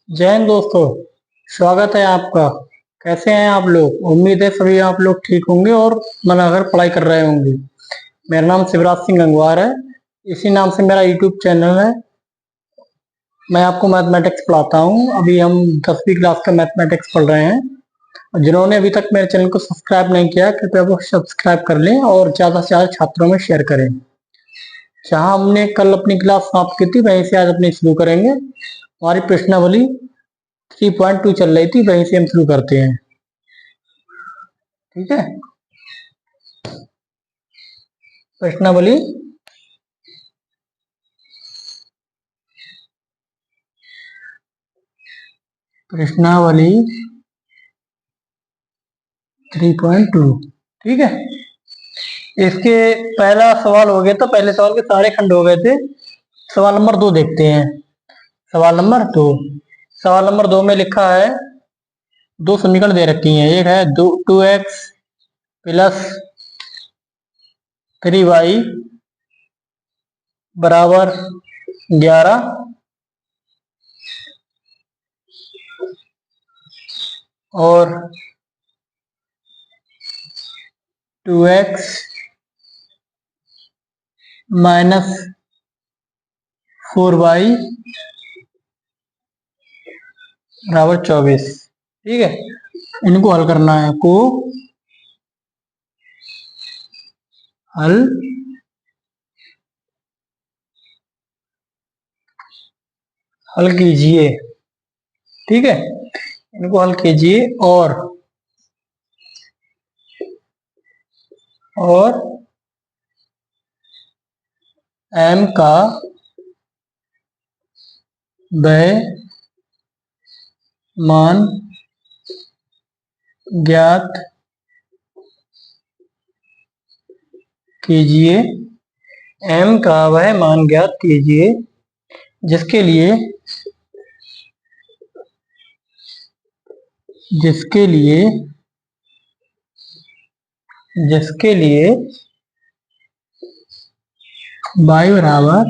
जय हिंद दोस्तों, स्वागत है आपका। कैसे हैं आप लोग? उम्मीद है सभी आप लोग ठीक होंगे और मन लगाकर पढ़ाई कर रहे होंगे। मेरा नाम शिवराज सिंह गंगवार है, इसी नाम से मेरा यूट्यूब चैनल है। मैं आपको मैथमेटिक्स पढ़ाता हूँ। अभी हम 10वीं क्लास का मैथमेटिक्स पढ़ रहे हैं। जिन्होंने अभी तक मेरे चैनल को सब्सक्राइब नहीं किया, कृपया वो सब्सक्राइब कर लें और ज़्यादा से ज़्यादा छात्रों में शेयर करें। जहाँ हमने कल अपनी क्लास समाप्त की थी, वहीं से आज अपनी शुरू करेंगे। हमारी प्रश्नावली 3.2 चल रही थी, वहीं से हम शुरू करते हैं। ठीक है, प्रश्नावली प्रश्नावली 3.2। ठीक है, इसके पहला सवाल हो गया था। पहले सवाल के सारे खंड हो गए थे। सवाल नंबर 2 देखते हैं। सवाल नंबर 2 में लिखा है, दो समीकरण दे रखी हैं। एक है 2x प्लस 3y बराबर 11 और 2x माइनस 4y बराबर 24। ठीक है, इनको हल करना है। हल कीजिए। ठीक है, इनको हल कीजिए और m का वह मान ज्ञात कीजिए। m का वह मान ज्ञात कीजिए जिसके लिए y बराबर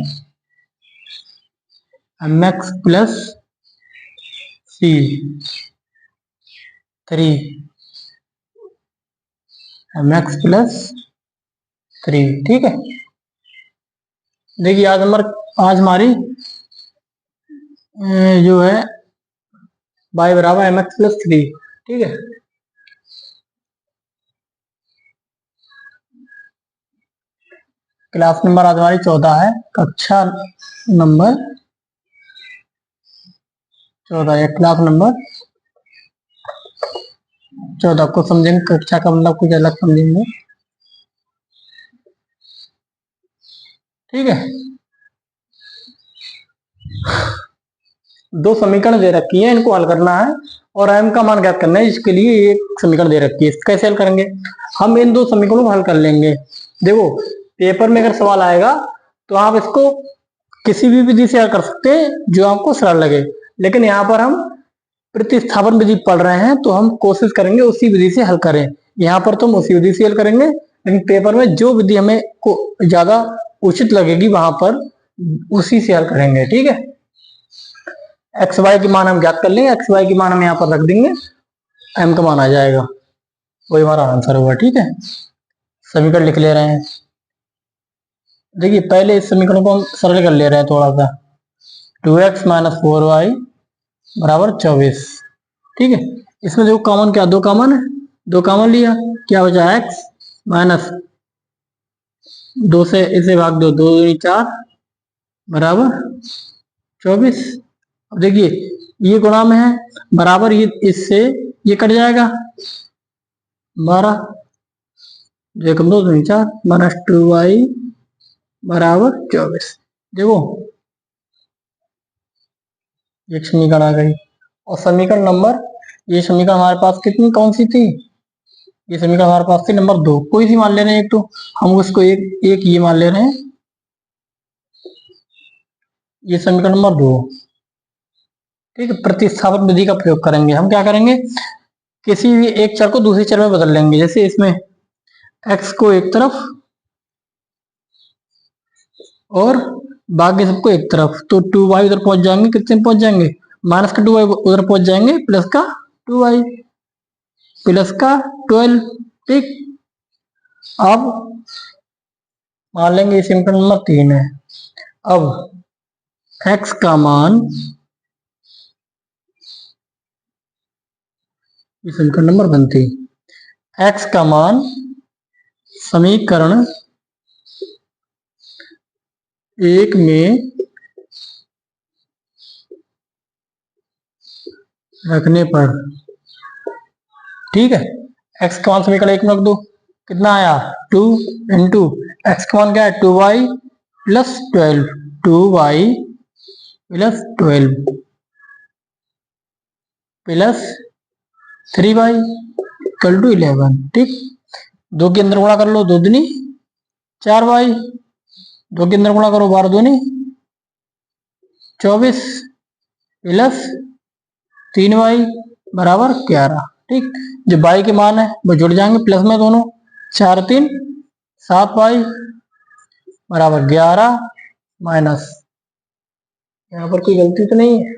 mx plus c 3 mx plus 3। ठीक है, देखिए आज हमारी जो है y बराबर mx प्लस 3। ठीक है, क्लास नंबर आज हमारी 14 है। कक्षा नंबर 14 है, क्लास नंबर 14 को समझेंगे। कक्षा का मतलब कुछ अलग समझेंगे। ठीक है, दो समीकरण दे रखी है, इनको हल करना है और m का मान ज्ञात करना है। इसके लिए एक समीकरण दे रखी है, कैसे हल करेंगे? हम इन दो समीकरणों को हल कर लेंगे। देखो, पेपर में अगर सवाल आएगा तो आप इसको किसी भी विधि से हल कर सकते हैं जो आपको सरल लगे, लेकिन यहाँ पर हम प्रतिस्थापन विधि पढ़ रहे हैं तो हम कोशिश करेंगे उसी विधि से हल करें। यहाँ पर तो हम उसी विधि से हल करेंगे, लेकिन पेपर में जो विधि हमें को ज्यादा उचित लगेगी वहां पर उसी से हल करेंगे। ठीक है, एक्स वाई की मान हम ज्ञात कर लेंगे। एक्स वाई की मान हम यहाँ पर रख देंगे, एम का मान आ जाएगा, वही हमारा आंसर होगा। ठीक है, समीकरण लिख ले रहे हैं। देखिए, पहले इस समीकरण को हम सरल कर ले रहे हैं थोड़ा सा। 2x माइनस 4y बराबर 24। ठीक है, इसमें देखो कॉमन क्या, दो कॉमन है, दो कॉमन लिया, क्या बचा? x माइनस 2 से इसे भाग दो, 2 दूनी 4 बराबर 24। अब देखिए, ये गुणा में है, बराबर ये इससे ये कट जाएगा 12, जो कम 2 दूनी 4 माइनस 2y बराबर 24। देखो, एक समीकरण आ गई। और समीकरण नंबर, ये समीकरण हमारे पास कितनी कौन सी थी? ये समीकरण हमारे पास थी नंबर 2। कोई सी मान ले रहे हैं एक, तो हम उसको एक ये मान ले रहे हैं। ये समीकरण नंबर 2। ठीक है, प्रतिस्थापन विधि का प्रयोग करेंगे। हम क्या करेंगे, किसी भी एक चर को दूसरे चर में बदल लेंगे। जैसे इसमें x को एक तरफ और बाकी सबको एक तरफ, तो 2y उधर पहुंच जाएंगे, कितने पहुंच जाएंगे, माइनस का 2y उधर पहुंच जाएंगे, प्लस का 2y प्लस का 12। ठीक, अब मान लेंगे समीकरण नंबर 3 है। अब x का मान, समीकरण नंबर बनती, x का मान समीकरण 1 में रखने पर, ठीक है, x का मान समीकरण 1 में रख दो, कितना आया 2 इंटू एक्स का मान क्या है 2y plus 12, 2y plus 12 plus 3y equal to 11। ठीक, दो के अंदर गुणा कर लो, 2 दूनी 4y, दो के अंदर गुणा करो 12 दूनी 24 प्लस 3y बराबर 11। ठीक, जो y के मान है वो जुड़ जाएंगे प्लस में दोनों, 4 3 7y बराबर 11 माइनस, यहाँ पर कोई गलती तो नहीं है,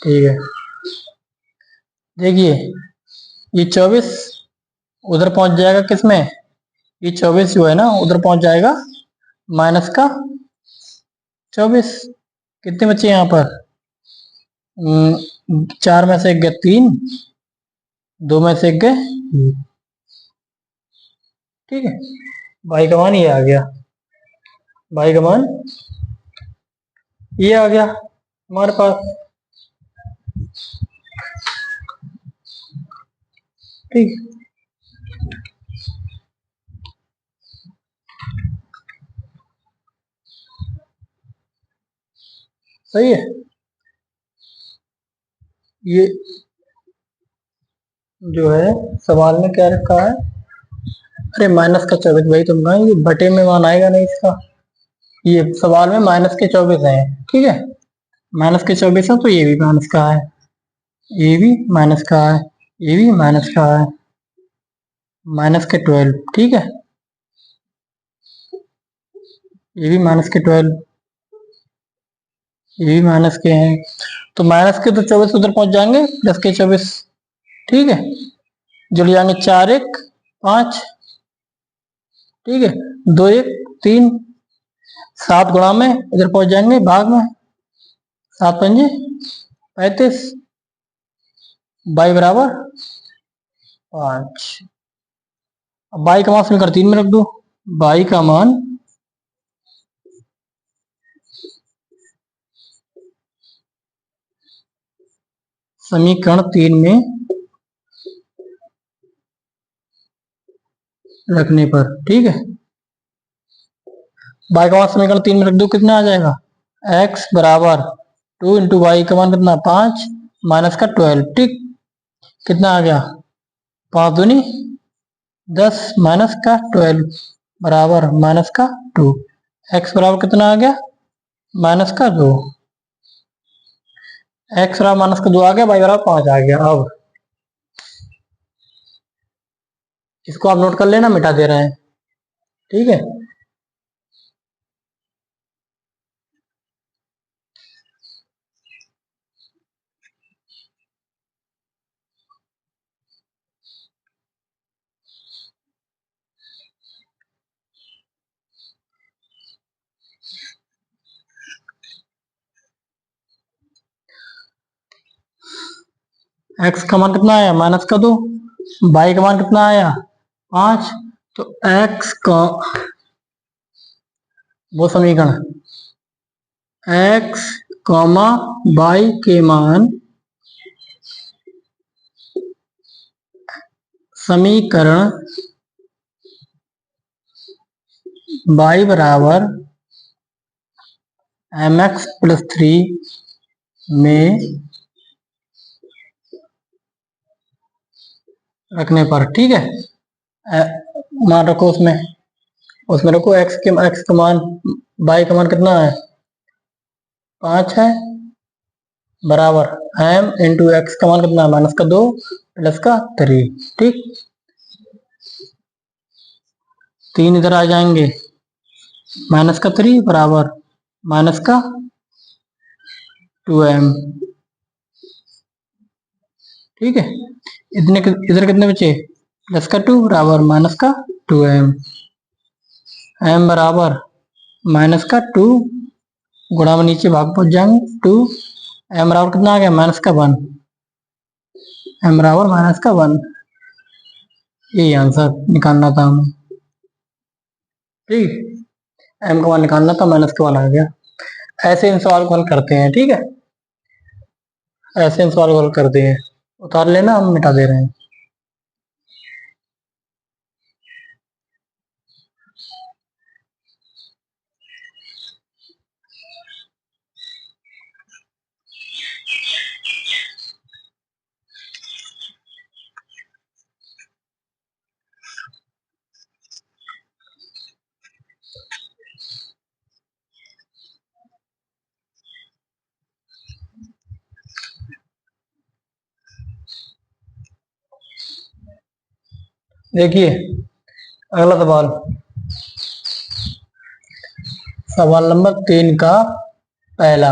ठीक है। देखिए ये 24 उधर पहुंच जाएगा, किसमें, ये 24 जो है ना उधर पहुंच जाएगा माइनस का 24, कितने बच्चे यहाँ पर, 4 में से एक गए 3, 2 में से एक गए, ठीक है। y का मान ये आ गया, y का मान ये आ गया हमारे पास। ठीक, सही है। ये जो है सवाल में क्या रखा है, अरे माइनस का 24 भाई, तुम ना ये बटे में मान आएगा नहीं इसका, ये सवाल में माइनस के 24 है, ठीक है, माइनस के 24 है, तो ये भी माइनस का है, ये भी माइनस का है, ये भी माइनस का है, माइनस के 12, ठीक है, ये भी माइनस के 12, ये भी माइनस के हैं, तो माइनस के तो 24 उधर पहुंच जाएंगे, प्लस के 24, ठीक है, जुड़ जाएंगे 4 1 5, ठीक है, 2 1 3, 7 गुणा में इधर पहुंच जाएंगे भाग में, 7 पंजे 35, y बराबर 5। अब y का मान समीकरण 3 में रख दो, y का मान समीकरण 3 में रखने पर, ठीक है, y का मान समीकरण 3 में रख दो, कितना आ जाएगा, x बराबर 2 इंटू वाई का मान कितना 5 माइनस का 12, ठीक, कितना आ गया 5 दूनी 10 माइनस का 12 बराबर माइनस का 2, x बराबर कितना आ गया माइनस का 2, x बराबर माइनस का 2 आ गया, y बराबर 5 आ गया। अब इसको आप नोट कर लेना, मिटा दे रहे हैं, ठीक है। x का मान कितना आया माइनस का 2, y का मान कितना आया 5, तो x का वो समीकरण x कॉमा y के मान समीकरण y बराबर mx प्लस 3 में रखने पर, ठीक है, मान रखो उसमें रखो x का मान, y का मान कितना है 5 है, बराबर m इंटू एक्स का मान कितना है माइनस का 2 प्लस का 3, ठीक, 3 इधर आ जाएंगे, माइनस का 3 बराबर माइनस का 2m। ठीक है, इतने इधर कितने बचे, प्लस का 2 बराबर माइनस का 2m। m बराबर माइनस का 2 गुणा में नीचे भाग पहुंच जाएंगे 2, m बराबर कितना आ गया माइनस का 1, m बराबर माइनस का 1। यही आंसर निकालना था हमें। ठीक, m का 1 निकालना था, माइनस का 1 आ गया। ऐसे इन सवाल को हल करते हैं। ठीक है, ऐसे इन सवाल को हल करते हैं। उतार लेना, हम मिटा दे रहे हैं। देखिए अगला सवाल, सवाल नंबर 3 का पहला।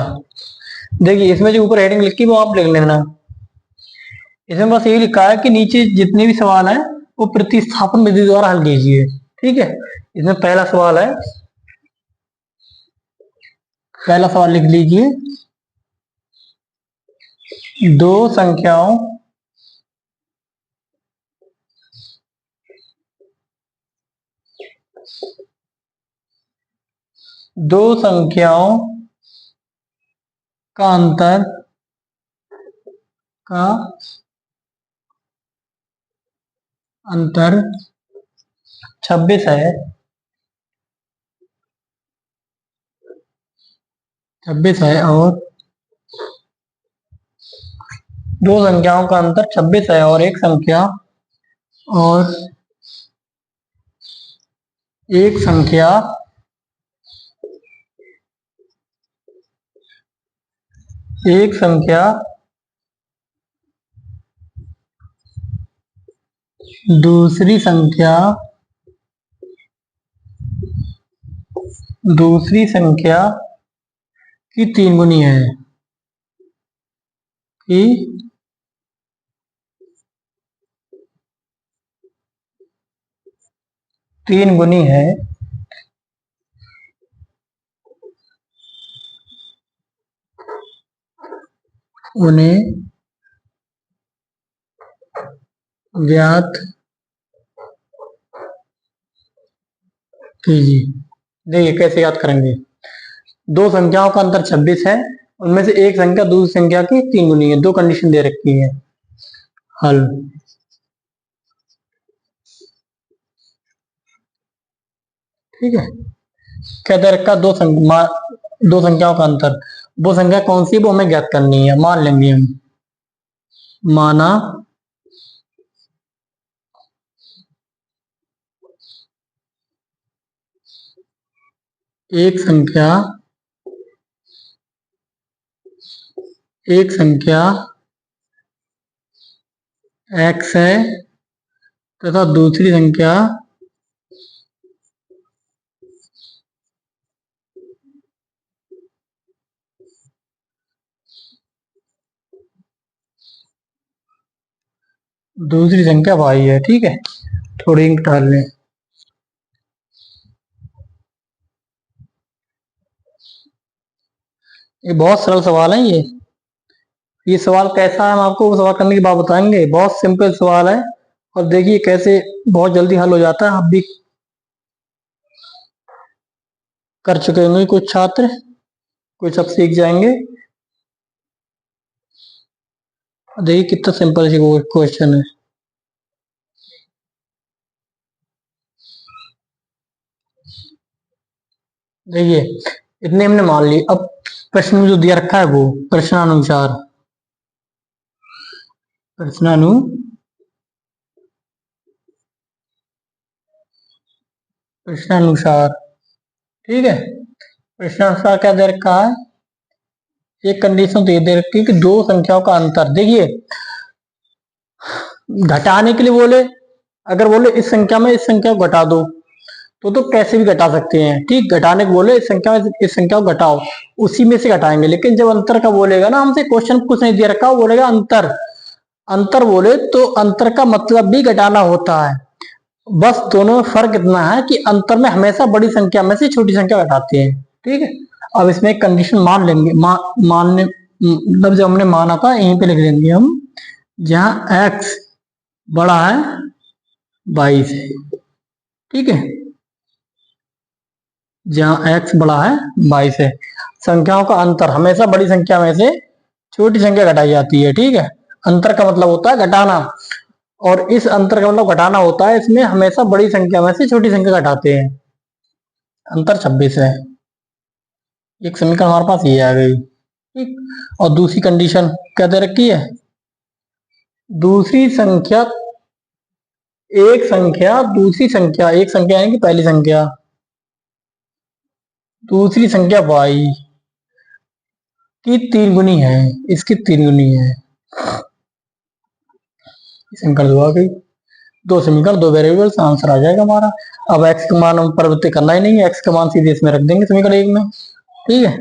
देखिए इसमें जो ऊपर हेडिंग लिखी वो आप लिख लेना। इसमें बस यही लिखा है कि नीचे जितने भी सवाल हैं वो प्रतिस्थापन विधि द्वारा हल कीजिए। ठीक है, इसमें पहला सवाल है, पहला सवाल लिख लीजिए, दो संख्याओं दो संख्याओं का अंतर का अंतर 26 है, 26 है, और दो संख्याओं का अंतर 26 है और और एक संख्या एक संख्या दूसरी संख्या की 3 गुनी है, कि 3 गुनी है, उन्हें ज्ञात कीजिए। देखिए कैसे याद करेंगे, दो संख्याओं का अंतर 26 है, उनमें से एक संख्या दूसरी संख्या की 3 गुनी है, दो कंडीशन दे रखी है। हल, ठीक है, क्या दे रखा, दो संख्याओं का अंतर, वो संख्या कौन सी है वो हमें ज्ञात करनी है। मान लेंगे हम, माना एक संख्या x है तथा दूसरी संख्या y है। ठीक है, थोड़ी इंक डाल लें। ये बहुत सरल सवाल है। ये सवाल कैसा है हम आपको वो सवाल करने के बाद बताएंगे। बहुत सिंपल सवाल है, और देखिए कैसे बहुत जल्दी हल हो जाता है। आप भी कर चुके होंगे, कुछ छात्र, कुछ अब सीख जाएंगे। देखिए कितना सिंपल क्वेश्चन है। देखिए इतने हमने मान लिए, अब प्रश्न में जो दिया रखा है वो प्रश्नानुसार, प्रश्नानुसार। ठीक है, प्रश्नानुसार क्या दे रखा है, एक कंडीशन तो ये दे रखी है कि दो संख्याओं का अंतर, देखिए घटाने के लिए बोले, अगर बोले इस संख्या में इस संख्या को घटा दो तो कैसे भी घटा सकते हैं। ठीक, घटाने को बोले इस संख्या को घटाओ, उसी में से घटाएंगे। लेकिन जब अंतर का बोलेगा ना, हमसे क्वेश्चन कुछ नहीं दे रखा, वो बोलेगा अंतर, अंतर बोले तो अंतर का मतलब भी घटाना होता है। बस दोनों में फर्क इतना है कि अंतर में हमेशा बड़ी संख्या में से छोटी संख्या घटाते हैं। ठीक है, अब इसमें एक कंडीशन मान लेंगे, मानने मतलब जब हमने माना था यहीं पे लिख लेंगे हम, जहां x बड़ा है 22 है। ठीक है, जहां x बड़ा है 22 है, संख्याओं का अंतर हमेशा बड़ी संख्या में से छोटी संख्या घटाई जाती है। ठीक है, अंतर का मतलब होता है घटाना, और इस अंतर का मतलब घटाना होता है, इसमें हमेशा बड़ी संख्या में से छोटी संख्या घटाते हैं। अंतर 26 है। एक समीकरण हमारे पास ये आ गई। ठीक, और दूसरी कंडीशन क्या दे रखी है, दूसरी संख्या एक संख्या दूसरी संख्या, एक संख्या यानी कि पहली संख्या, दूसरी संख्या y की 3 गुनी है, इसकी 3 गुनी है। समीकरण दो आ गई, दो समीकरण, दो वेरिएबल्स, आंसर आ जाएगा हमारा। अब x का मान हम परिवर्तित करना ही नहीं है, x का मान सीधे इसमें रख देंगे समीकरण 1 में। ठीक है,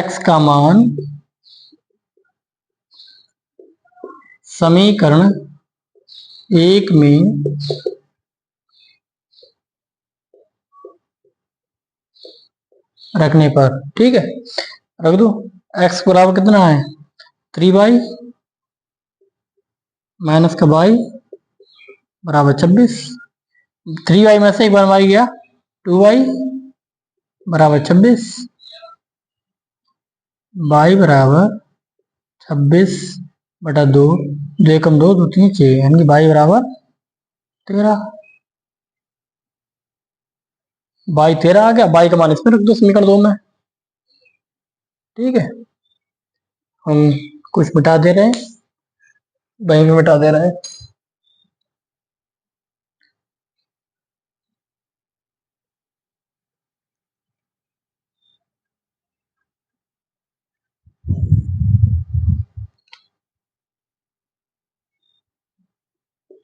x का मान समीकरण 1 में रखने पर, ठीक है, रख दो। x बराबर कितना है, 3y माइनस का y बराबर 26। 3y में से एक बार मारी गया, 2y बराबर 26, y बराबर 26 बटा 2, 2 कम 2, 2 3 6, यानी कि y बराबर 13। y 13 आ गया, y का मान इसमें रख दो समीकरण 2 में। ठीक है, हम कुछ मिटा दे रहे हैं, वहीं पे मिटा दे रहे हैं।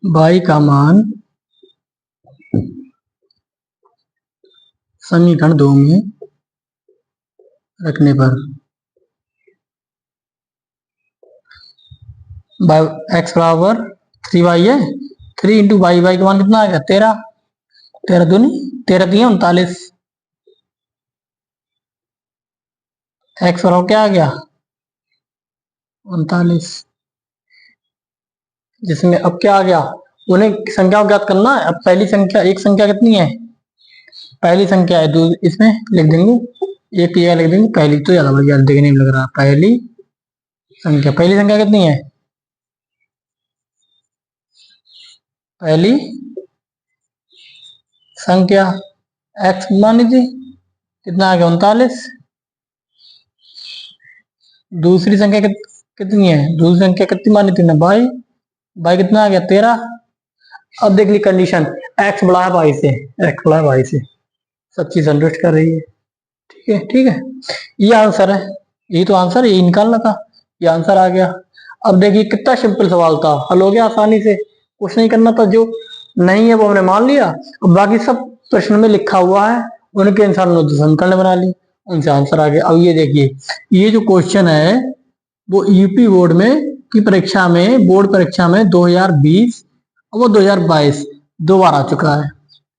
y का मान समीकरण 2 में रखने पर x बराबर 3y है, 3 इंटू वाई, का मान कितना आ गया, 13, 13 दूनी 13 दिए 39, x बराबर क्या आ गया 39, जिसमें अब क्या आ गया, उन्हें संख्या को ज्ञात करना है। अब पहली संख्या, एक संख्या कितनी है, पहली संख्या है, इसमें लिख देंगे, एक की जगह लिख देंगे पहली, तो ज्यादा बढ़िया देखने में लग रहा है। पहली संख्या, पहली संख्या कितनी है, पहली संख्या x मानी थी, कितना आ गया 39। दूसरी संख्या कितनी है, दूसरी संख्या कितनी मानी थी ना, बाई कितना आ गया 13। अब देख ली कंडीशन, x बड़ा है y से, x बड़ा है y से, सब चीज संतुष्ट कर रही है। ठीक है, ठीक है, ये आंसर है, यही तो आंसर है, यही निकालना था, ये आंसर आ गया। अब देखिए कितना सिंपल सवाल था, हल हो गया आसानी से, कुछ नहीं करना था, जो नहीं है वो हमने मान लिया, अब बाकी सब प्रश्न में लिखा हुआ है, उनके इंसान ने समीकरण बना ली, उनसे आंसर आ गया। अब ये देखिए, ये जो क्वेश्चन है वो यूपी बोर्ड में की परीक्षा में, बोर्ड परीक्षा में 2020 और वो 2022 दो बार आ चुका है।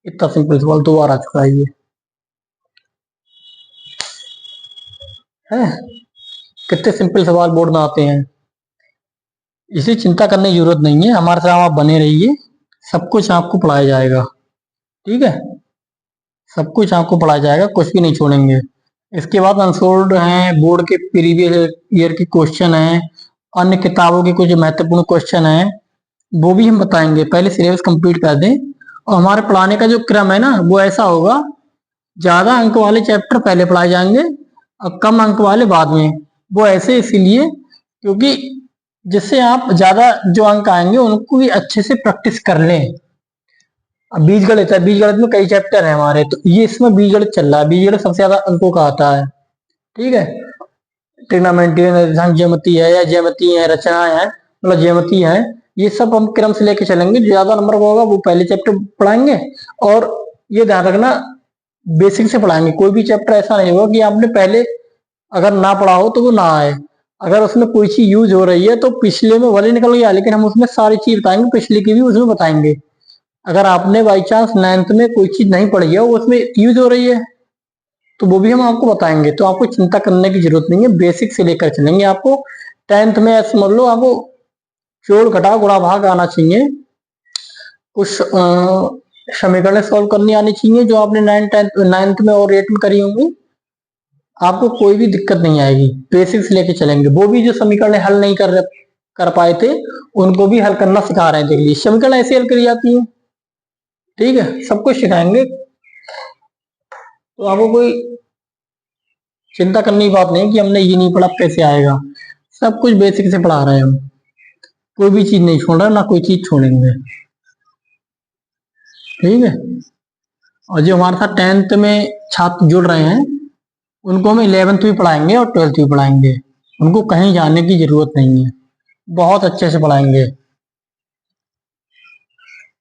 इतना सिंपल सवाल 2 बार आ चुका है ये है। कितने सिंपल सवाल बोर्ड में आते हैं, इसे चिंता करने की जरूरत नहीं है, हमारे साथ आप बने रहिए, सब कुछ आपको पढ़ाया जाएगा। ठीक है, सब कुछ आपको पढ़ाया जाएगा, कुछ भी नहीं छोड़ेंगे। इसके बाद अनसोल्ड हैं, बोर्ड के प्रीवियस ईयर के क्वेश्चन हैं, अन्य किताबों के कुछ महत्वपूर्ण क्वेश्चन हैं, वो भी हम बताएंगे। पहले सिलेबस कंप्लीट कर दें, और हमारे पढ़ाने का जो क्रम है ना, वो ऐसा होगा, ज्यादा अंक वाले चैप्टर पहले पढ़ाए जाएंगे और कम अंक वाले बाद में। वो ऐसे इसीलिए क्योंकि जिससे आप ज्यादा जो अंक आएंगे उनको भी अच्छे से प्रैक्टिस कर लें। अब बीज गणित है, बीज गणित में कई चैप्टर है हमारे, तो ये इसमें बीज गणित चल रहा है, बीज गणित सबसे ज्यादा अंकों का आता है। ठीक है, ट्रिग्नोमेट्री ज्यामिति है, या ज्यामिति है, रचनाएं है, मतलब ज्यामिति है, ये सब हम क्रम से लेके चलेंगे। जो ज्यादा नंबर का होगा वो पहले चैप्टर पढ़ाएंगे, और ये ध्यान रखना, बेसिक से पढ़ाएंगे। कोई भी चैप्टर ऐसा नहीं होगा कि आपने पहले अगर ना पढ़ा हो तो वो ना आए। अगर उसमें कोई चीज यूज हो रही है तो पिछले में भले निकल गया, लेकिन हम उसमें सारी चीज बताएंगे, पिछले की भी उसमें बताएंगे। अगर आपने बाई चांस 9th में कोई चीज नहीं पढ़ी है, वो उसमें यूज हो रही है, तो वो भी हम आपको बताएंगे। तो आपको चिंता करने की जरूरत नहीं है, बेसिक से लेकर चलेंगे आपको। 10th में समझ लो आपको जोड़ घटाव गुणा भाग आना चाहिए, कुछ समीकरण सॉल्व करनी आनी चाहिए जो आपने 9th में और 8th में करी होंगी। आपको कोई भी दिक्कत नहीं आएगी, बेसिक से लेके चलेंगे। वो भी जो समीकरण हल नहीं कर पाए थे, उनको भी हल करना सिखा रहे हैं। देख लीजिए, समीकरण ऐसे हल करी जाती है, ठीक है, सब कुछ सिखाएंगे। तो आपको कोई चिंता करने की बात नहीं कि हमने ये नहीं पढ़ा कैसे आएगा। सब कुछ बेसिक से पढ़ा रहे हैं हम, कोई भी चीज नहीं छोड़ रहे, ना कोई चीज छोड़ेंगे, ठीक है। और जो हमारे साथ 10th में छात्र जुड़ रहे हैं, उनको हम 11th भी पढ़ाएंगे और 12th भी पढ़ाएंगे। उनको कहीं जाने की जरूरत नहीं है, बहुत अच्छे से पढ़ाएंगे।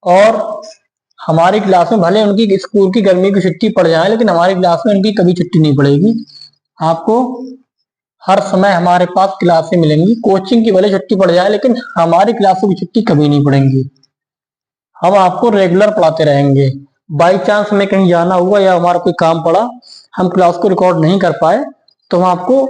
और हमारी क्लास में भले उनकी स्कूल की गर्मी की छुट्टी पड़ जाए, लेकिन हमारी क्लास में उनकी कभी छुट्टी नहीं पड़ेगी। आपको हर समय हमारे पास क्लासें मिलेंगी। कोचिंग की भले छुट्टी पड़ जाए, लेकिन हमारी क्लासों की छुट्टी कभी नहीं पड़ेगी। हम आपको रेगुलर पढ़ाते रहेंगे। बाई चांस हमें कहीं जाना हुआ या हमारा कोई काम पड़ा, हम क्लास को रिकॉर्ड नहीं कर पाए, तो हम आपको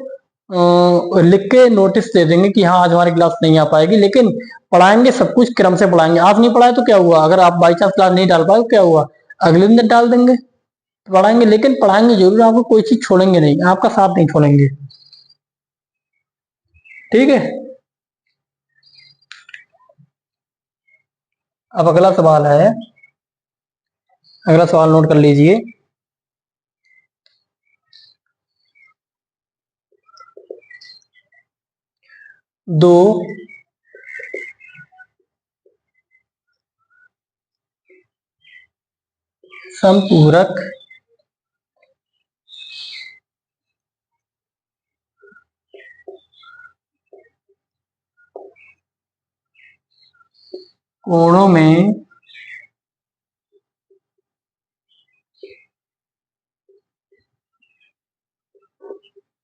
लिख के नोटिस दे देंगे कि हाँ आज हमारी क्लास नहीं आ पाएगी। लेकिन पढ़ाएंगे, सब कुछ क्रम से पढ़ाएंगे। आज नहीं पढ़ाए तो क्या हुआ, अगर आप बाई चांस क्लास नहीं डाल पाए तो क्या हुआ, अगले दिन डाल देंगे। पढ़ाएंगे, लेकिन पढ़ाएंगे जरूर, आपको कोई चीज छोड़ेंगे नहीं, आपका साथ नहीं छोड़ेंगे, ठीक है। अब अगला सवाल है, अगला सवाल नोट कर लीजिए। दो समपूरक कोणों में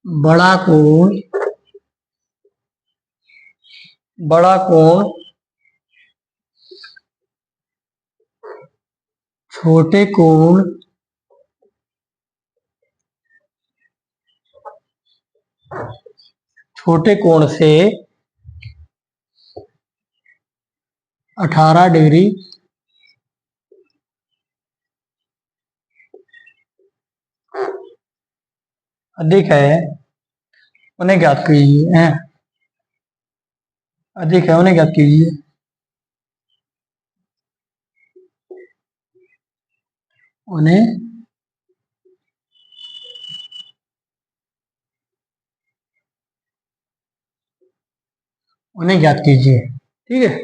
बड़ा कोण छोटे कोण से 18 डिग्री अधिक है, उन्हें ज्ञात कीजिए। अधिक है, उन्हें ज्ञात कीजिए। उन्हें उन्हें ज्ञात कीजिए, ठीक है,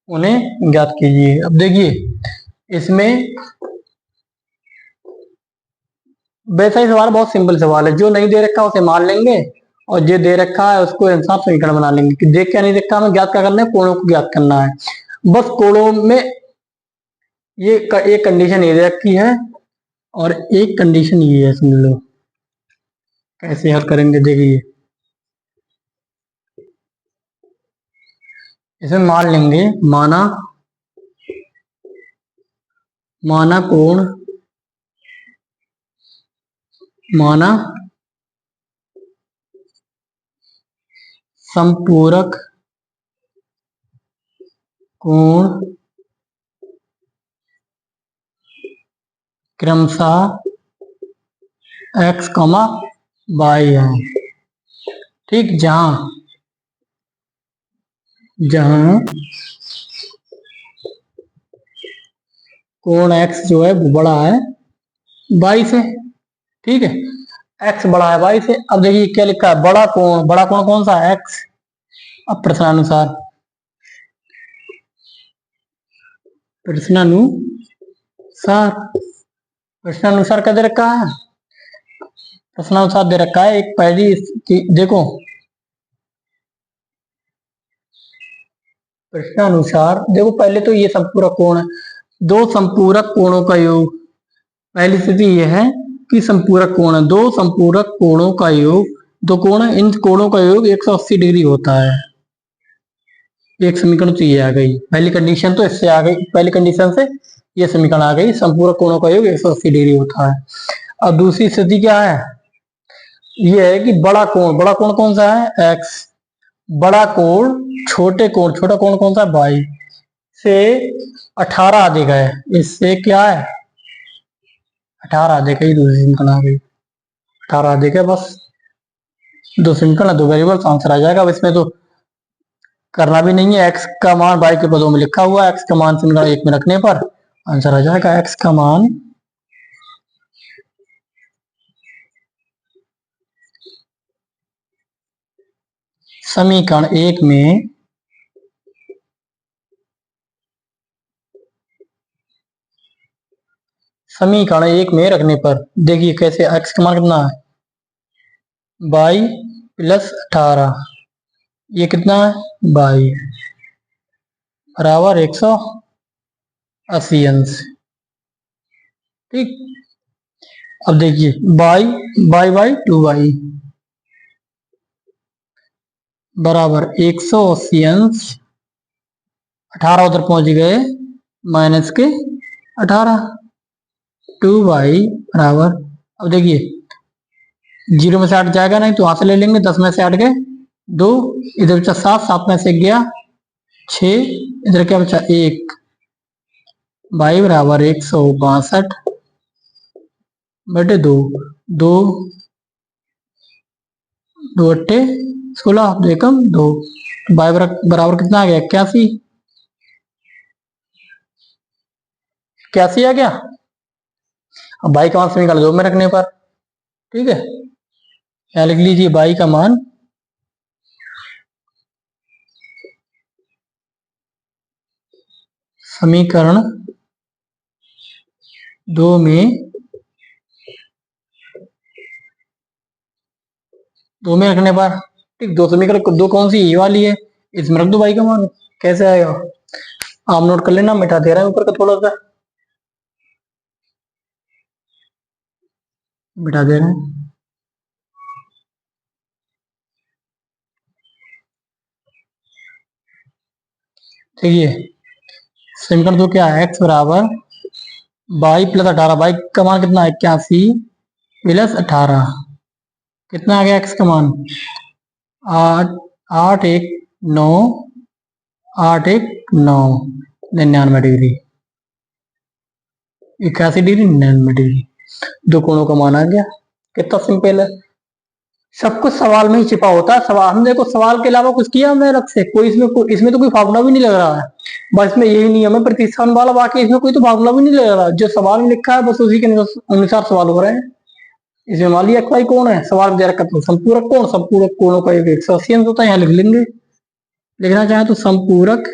उन्हें ज्ञात कीजिए। अब देखिए, इसमें वैसा ही सवाल, बहुत सिंपल सवाल है। जो नहीं दे रखा उसे मान लेंगे, और जो दे रखा है उसको इंसाफ समीकरण बना लेंगे। कि देख क्या नहीं देखा, हमें ज्ञात क्या करना है, कोणों को ज्ञात करना है। बस कोणों में ये एक कंडीशन ये दे रखी है, और एक कंडीशन ये है, समझ लो। कैसे हल करेंगे, देखिए, इसमें मान लेंगे, माना कोण, माना समपूरक कोण क्रमशः x, y है, ठीक। जहां जहां कोण x जो है वो बड़ा है y से, ठीक है। x बड़ा है y से। अब देखिए क्या लिखा है, बड़ा कोण कौन सा है, x। अब प्रश्नानुसार प्रश्नानुसार क्या दे रखा है, प्रश्नानुसार दे रखा है। एक पहली देखो, प्रश्नानुसार देखो, पहले तो ये संपूरक कोण है, दो संपूरक कोणों का योग। पहली स्थिति यह है कि संपूरक कोण है, दो संपूरक कोणों का योग, दो कोण है, इन कोणों का योग 180 डिग्री होता है। एक समीकरण तो ये आ गई, पहली कंडीशन तो इससे आ गई, पहली कंडीशन से ये समीकरण आ गई, संपूरक कोणों का योग 180 डिग्री होता है। अब दूसरी स्थिति क्या है, ये है कि बड़ा कोण कौन सा है, एक्स, बड़ा कोण छोटे कोण, छोटा कोण कौन सा है, वाई से 18 अधिक है, इससे क्या है 18 अधिक है, दूसरी समीकरण आ गई, 18 अधिक है, बस दो समीकरण दो वेरिएबल आंसर आ जाएगा। अब इसमें तो करना भी नहीं है, एक्स का मान वाई के पदों में लिखा हुआ है, एक्स का मान समीकरण एक में रखने पर आंसर आ जाएगा। एक्स का मान समीकरण एक में रखने पर देखिए कैसे, एक्स का मान कितना है, बाई प्लस 18, ये कितना है बाई, बराबर 180 अंश। ठीक, अब देखिए बाई बाई बाई 2 बाई बराबर 180 अंश, 18 उधर पहुंच गए, माइनस के 18, 2 बाई बराबर, अब देखिए 0 में से 8 जाएगा नहीं तो वहां से ले लेंगे, 10 में से 8 गए 2, इधर बचा 7, 7 में से गया 6, इधर क्या बचा 1, बाई बराबर 162/2, 2 2 अट्ठे 16, 2 एकम 2, बाई बराबर कितना आ गया 81, 81 आ गया। अब बाई का मान समीकरण 2 में रखने पर, ठीक है, यहाँ लिख लीजिए बाई का मान समीकरण 2 में रखने पर, ठीक, दो समीकरण, दो कौन सी, ये वाली है, इसमें रख दो बाई का मान, कैसे आएगा आप नोट कर लेना, मिटा दे रहा है ऊपर का थोड़ा सा, मिटा दे रहे हैं। देखिए समीकरण 2 क्या है, एक्स बराबर बाई प्लस 18, बाई का मान कितना है 81 प्लस 18, कितना आ गया एक्स का मान 8, 8 1 9, 8 1 9, 99 डिग्री, 81 डिग्री 99 डिग्री, दो कोणों का मान आ गया, कितना सिंपल है, सब कुछ सवाल में ही छिपा होता है, सवाल हम देखो सवाल के अलावा कुछ किया हमने अलग से, इसमें तो कोई फार्मूला भी नहीं लग रहा है, बस में यही नियम है प्रतिस्थापन वाला, बाकी इसमें कोई तो फार्मूला भी नहीं लग रहा, जो सवाल में लिखा है बस उसी के अनुसार सवाल हो रहे हैं। इसमें मान लिया एक्स वाई कौन है, सवाल दे रखा तो संपूरक कोण, संपूरक कोणों का योग 180 अंश होता है, यहाँ लिख लेंगे, लिखना चाहे तो संपूरक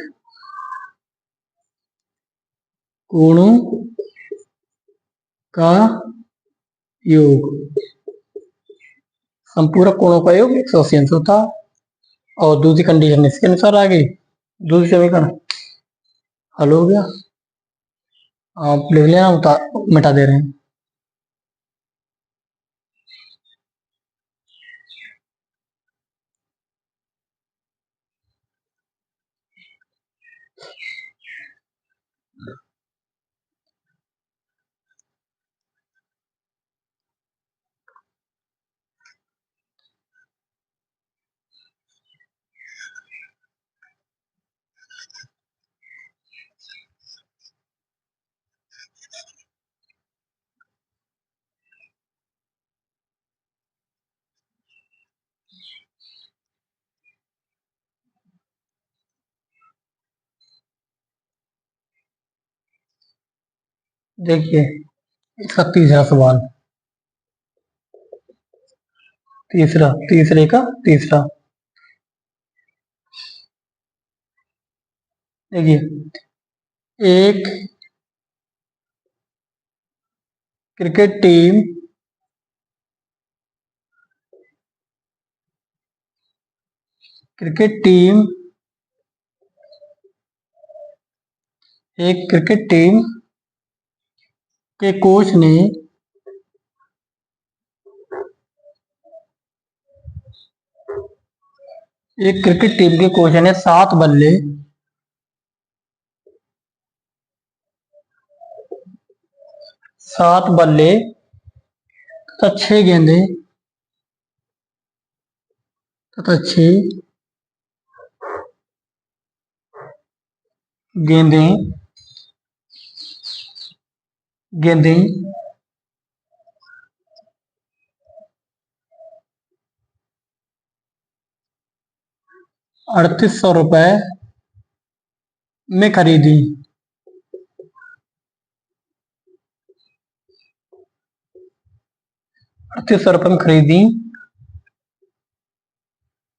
कोणों का योग, संपूरक कोणों का योग 180 अंश होता है, और दूसरी कंडीशन इसके अनुसार आ गई, दूसरी समीकरण हल हो गया, आप लिख लेना, मिटा दे रहे हैं। देखिए इसका तीसरा सवाल, तीसरे का तीसरा, देखिए एक क्रिकेट टीम क्रिकेट टीम एक क्रिकेट टीम के कोच ने सात बल्ले 6 गेंदे तथा 6 गेंदें गेंदें 3800 रुपए में खरीदी। 3800 रुपए में खरीदी।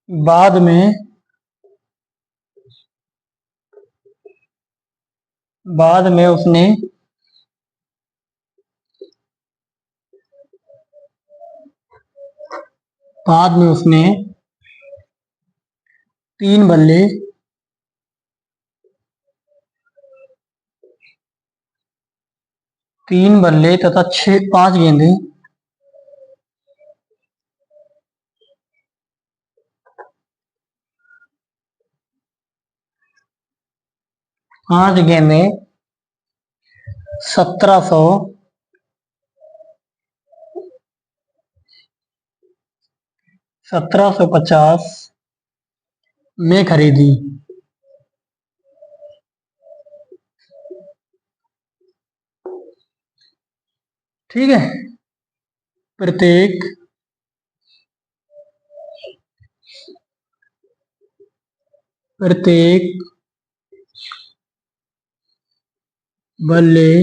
बाद में उसने तीन बल्ले 3 बल्ले तथा 5 गेंदें 1700 1750 में खरीदी। ठीक है, प्रत्येक बल्ले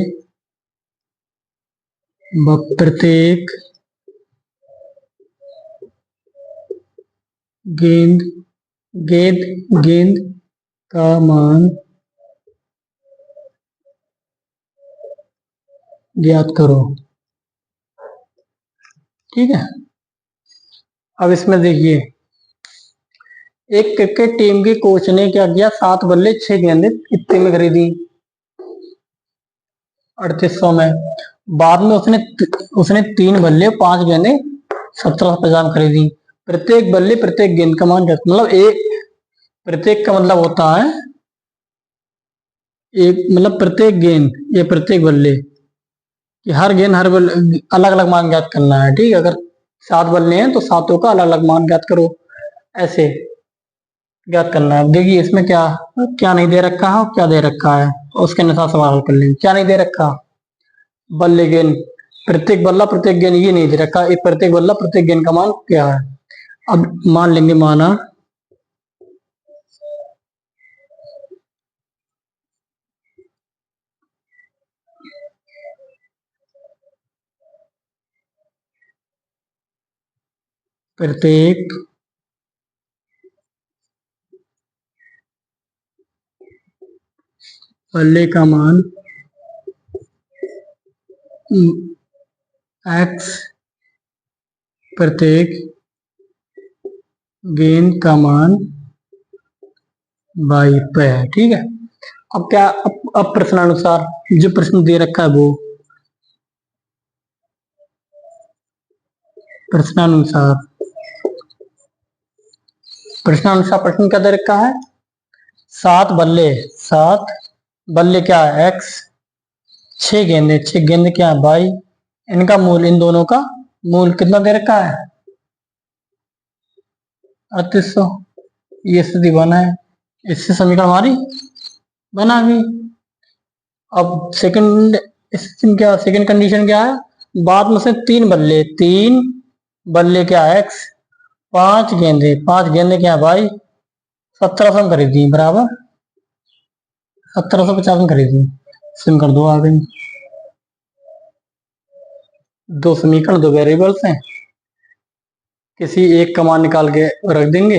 प्रत्येक गेंद का मान ज्ञात करो। ठीक है, अब इसमें देखिए, एक क्रिकेट टीम के कोच ने क्या किया, 7 बल्ले 6 गेंदें इतने में खरीदी 3800 में। बाद में उसने 3 बल्ले 5 गेंदें 1750 में खरीदी। प्रत्येक बल्ले प्रत्येक गेंद का मान, मतलब एक प्रत्येक का मतलब होता है एक, मतलब प्रत्येक गेंद या प्रत्येक बल्ले कि हर गेंद हर बल्ले अलग अलग मान ज्ञात करना है। ठीक है, अगर 7 बल्ले हैं तो सातों का अलग अलग मान ज्ञात करो, ऐसे ज्ञात करना है। देखिए इसमें क्या क्या नहीं दे रखा है और क्या दे रखा है, उसके अनुसार सवाल हल कर लेंगे। क्या नहीं दे रखा, बल्ले गेंद प्रत्येक बल्ला प्रत्येक गेंद, ये नहीं दे रखा। एक प्रत्येक बल्ला प्रत्येक गेंद का मान क्या है। अब मान लेंगे, माना प्रत्येक बल्ले का मान x, प्रत्येक गेंद का मान y पे है। ठीक है, अब क्या, अब प्रश्नानुसार जो प्रश्न दे रखा है वो प्रश्नानुसार प्रश्न क्या दे रखा है, 7 बल्ले क्या है x, 6 गेंदे क्या है y, इनका मूल, इन दोनों का मूल कितना दे रखा है 3800। ये स्थिति बना है, इससे समीकरण हमारी बना गई। अब सेकंड कंडीशन क्या है, बाद में से 3 बल्ले क्या है x, 5 गेंदे क्या है भाई 1700 में खरीदी, बराबर 1750 में खरीदी। समीकरण 2 आ गई। दो समीकरण, 2 वेरिएबल्स हैं, किसी एक का मान निकाल के रख देंगे,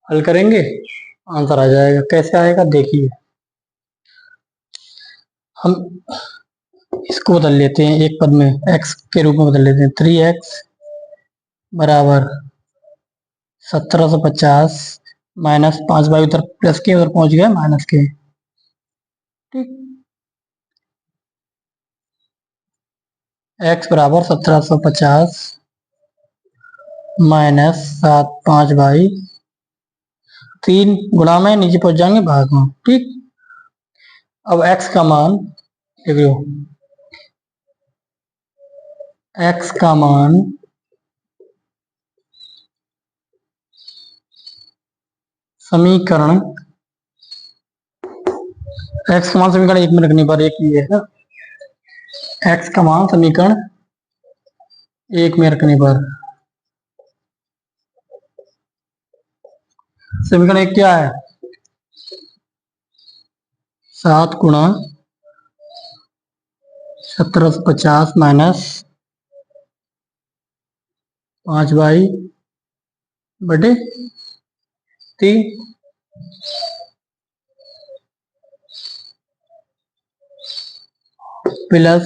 हल करेंगे, आंसर आ जाएगा। कैसे आएगा देखिए, हम इसको बदल लेते हैं, एक पद में x के रूप में बदल लेते हैं। 3x बराबर 1750 माइनस 5 बाई उधर प्लस के, उधर पहुंच गया माइनस के। ठीक, x बराबर 1750 माइनस 7 5/3 गुणा में नीचे पहुंच जाएंगे भाग में। ठीक, अब x का मान देख लो, x का मान समीकरण x का मान समीकरण 1 में रखने पर एक ही है ना, x का मान समीकरण 1 में रखने पर समीकरण 1 क्या है, 7 गुणा 1750 माइनस 5/3 प्लस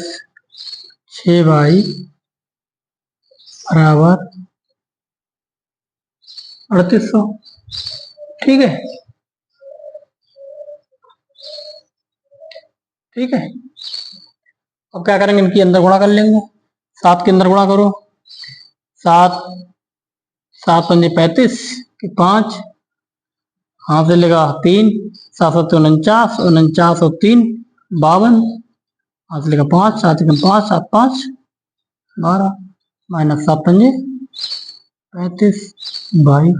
6/3800। ठीक है, ठीक है। अब क्या करेंगे, इनके अंदर गुणा कर लेंगे, 7 के अंदर गुणा करो, 7 7 पंजे 35 कि 5, हाथ से लेगा 3, 7 7 49, 49 और 3 52, हाथ से लेगा 5, 7 1 5, 7 5 12 माइनस 7 पंजे 35/3।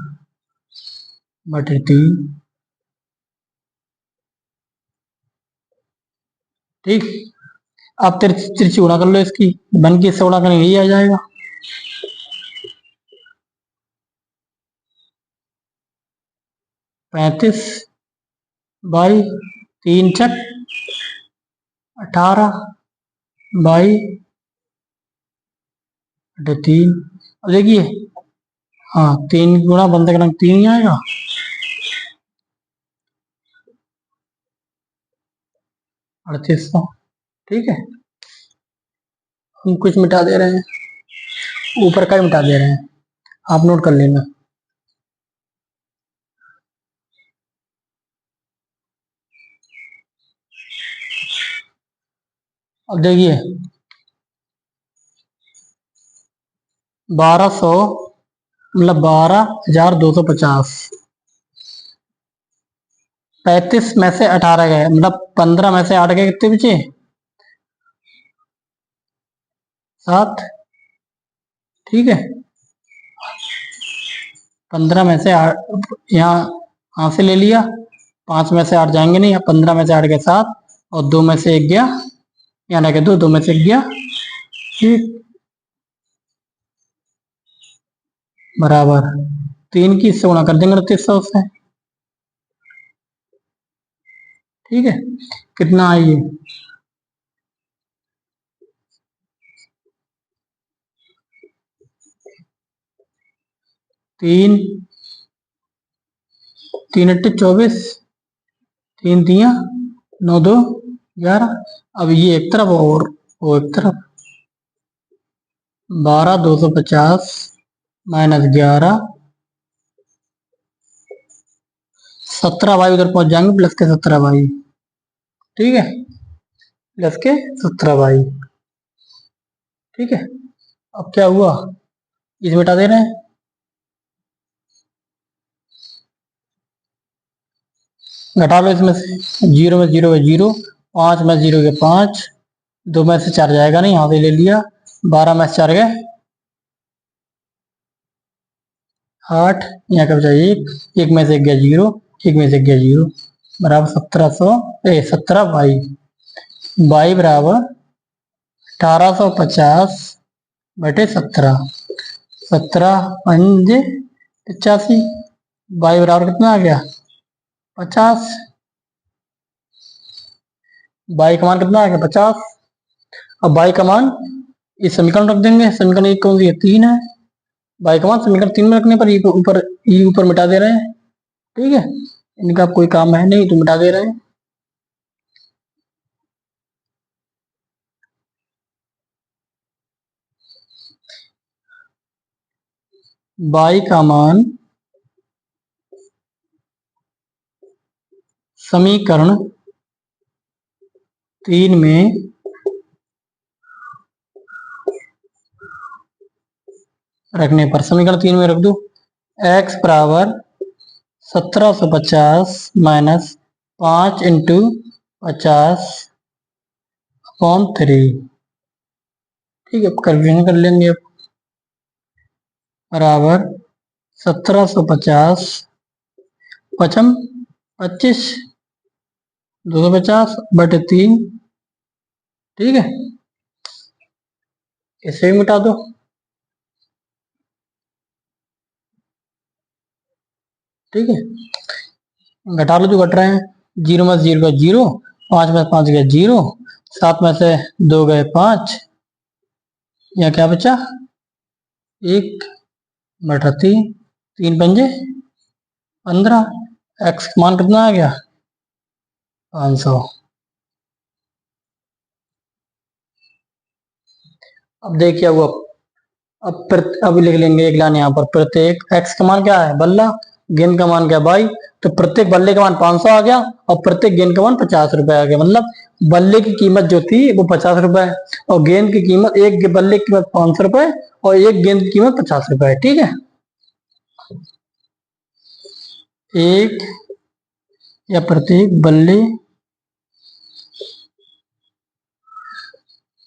ठीक, अब तिरछी गुणा कर लो, इसकी बन की इससे गुणा करेंगे यही आ जाएगा, 35/3 छक 18/3। अब देखिए, हाँ 3 गुणा बंद का रंग 3 ही आएगा, 3800। ठीक है, हम कुछ मिटा दे रहे हैं, ऊपर का ही मिटा दे रहे हैं, आप नोट कर लेना। अब देखिए 1200 मतलब 12,250, 35 में से 18 गए, मतलब 15 में से 8 गए, कितने बचे, 7। ठीक है, 15 में से 8 यहाँ से ले लिया, 5 में से 8 जाएंगे नहीं, 15 में से 8 गए 7 और 2 में से 1 गया, यहाँ रह गया 2, 2 में से 1 गया। ठीक, बराबर 3 की इससे गुणा कर देंगे 3800 से। ठीक है, कितना है ये, 3 3 8 24, 3 दिया 9 2 11। अब ये एक तरफ और वो एक तरफ, 12,250 माइनस 11, 17 भाई उधर पहुंच जाएंगे, प्लस के 17 भाई। ठीक है, प्लस के 17 भाई। ठीक है, अब क्या हुआ, इसे मिटा दे रहे हैं, घटा लो इसमें से, 0 में 0 है 0, 5 में 0 के 5, 2 में से 4 जाएगा नहीं, यहाँ से ले लिया, 12 में से 4 गए 8, यहाँ का बचा 1, 1 में से 1 गया 0, 1 में से 1 गया 0, बराबर 17 बाई बराबर 1850/17, 17×85, बाई बराबर कितना आ गया 50, बाई का मान कितना आ गया 50। अब बाई का मान इस समीकरण रख देंगे, समीकरण 1 कौन सी है 3 है, बाई का मान समीकरण 3 में रखने पर ये ऊपर मिटा दे रहे हैं। ठीक है, इनका कोई काम है नहीं तो मिटा दे रहे हैं। बाई का मान समीकरण 3 में रखने पर समीकरण 3 में रख दो, x बराबर 1750 माइनस 5 इंटू 50/3। ठीक है, कैलकुलेशन कर लेंगे। बराबर 1750 पचम 25 250/3। ठीक है, इसे भी मिटा दो। ठीक है, घटा लो जो घट रहे हैं, 0 में से 0 का 0, 5 में से 5 गया 0, 7 में से 2 गए 5, यहाँ क्या बचा 1/3, 3 पंजे 15, x का मान कितना आ गया 500। अब देखिए वो अब लिख लेंगे एक लाइन यहाँ पर, प्रत्येक x का मान क्या है बल्ला, गेंद का मान क्या बाई, तो प्रत्येक बल्ले का मान 500 आ गया और प्रत्येक गेंद का मान 50 रुपए आ गया। मतलब बल्ले की कीमत जो थी वो 50 रुपए है और गेंद की कीमत, एक बल्ले की कीमत 500 रुपए और एक गेंद की कीमत 50 रुपए है। ठीक है, एक या प्रत्येक बल्ले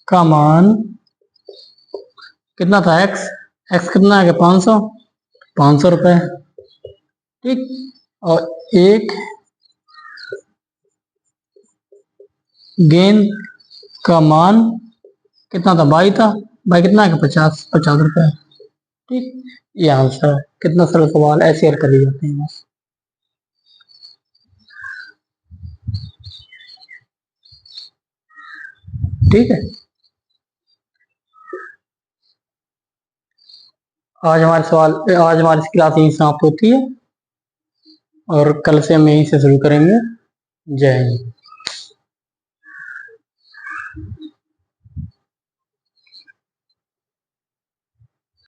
का मान कितना था x कितना आ गया 500 रुपए। ठीक, और एक गेंद का मान कितना था बाई था, बाई कितना है 50 रुपए। ठीक, ये आंसर है। कितना सरल सवाल, ऐसे हल कर जाते हैं बस। ठीक है, आज हमारी क्लास यहीं समाप्त होती है और कल से हम यहीं से शुरू करेंगे। जय हिंद।